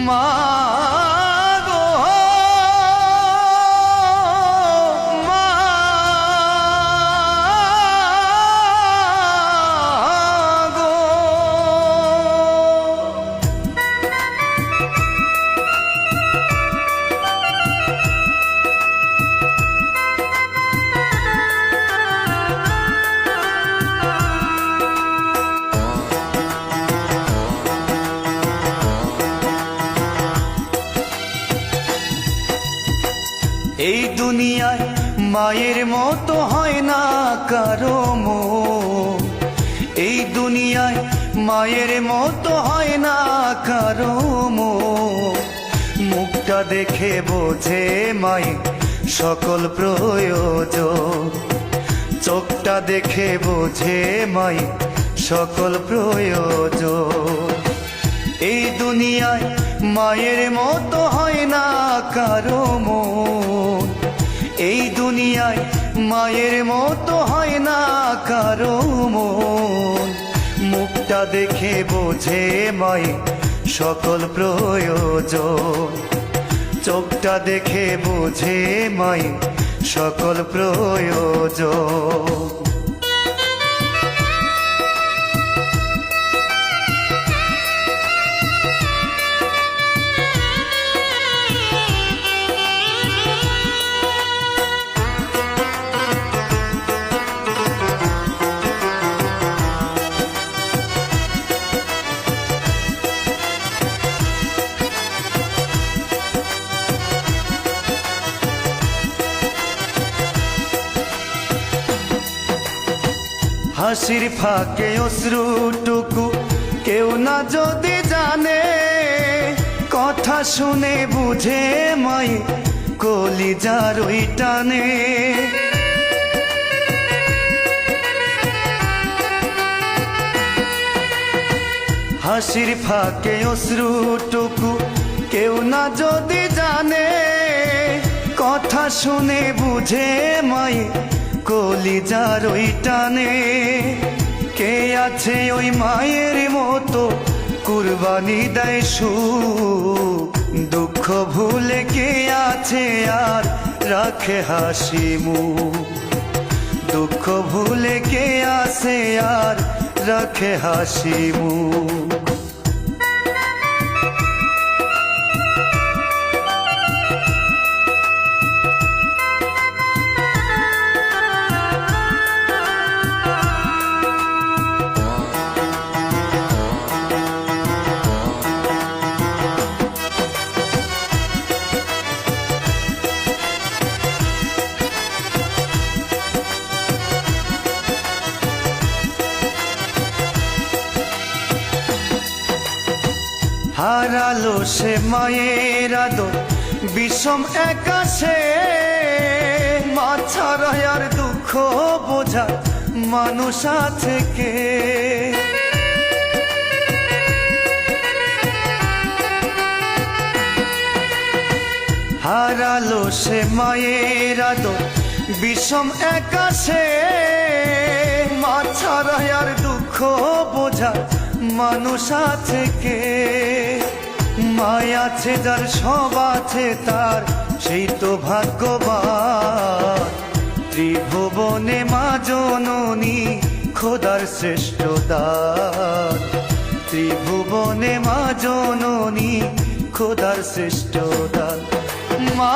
মা গো মা গো। এই দুনিয়ায় মায়ের মতো হয় না কারো মন, এই দুনিয়ায় মায়ের মতো হয় না কারো মন। মুখটা দেখে বোঝে মায়ের সকল প্রয়োজন, চোখটা দেখে বোঝে মায়ের সকল প্রয়োজন। এই দুনিয়ায় মায়ের মতো হয় না কারো মন, এই দুনিয়ায় মায়ের মতো হয় না কারো মন। মুখটা দেখে বোঝে মায়ের সকল প্রয়োজন, চোখটা দেখে বোঝে মায়ের সকল প্রয়োজন। হাসির ফাঁকে অশ্রুটুকু কেউ না যদি জানে, কথা শুনে বুঝে মাই কলিজার ওই টানে। হাসির ফাঁকে অশ্রুটুকু কেউ না যদি জানে, কথা শুনে বুঝে মাই কলিজার ওই টানে। কে আছে ওই মায়ের মতো কুরবানি দেয় সুখ, দুঃখ ভুলে কে আছে আর রাখে হাসি মুখ। দুঃখ ভুলে কে আছে আর রাখে হাসি মুখ। হারালো সে মায়ের আদর বিষম একাশে, মা ছাড়া আর দুঃখ বোঝা মানুষ আছে কে। হারালো সে মায়ের আদর বিষম একাশে, মা ছাড়া আর দুঃখ বোঝা মানুষ আছে কে। মায় আছে যার সব আছে তার, সেই তো ভাগ্যবান। ত্রিভুবনে মা জননী খোদার শ্রেষ্ঠ দান, ত্রিভুবনে মা জননী খোদার শ্রেষ্ঠ দান। মা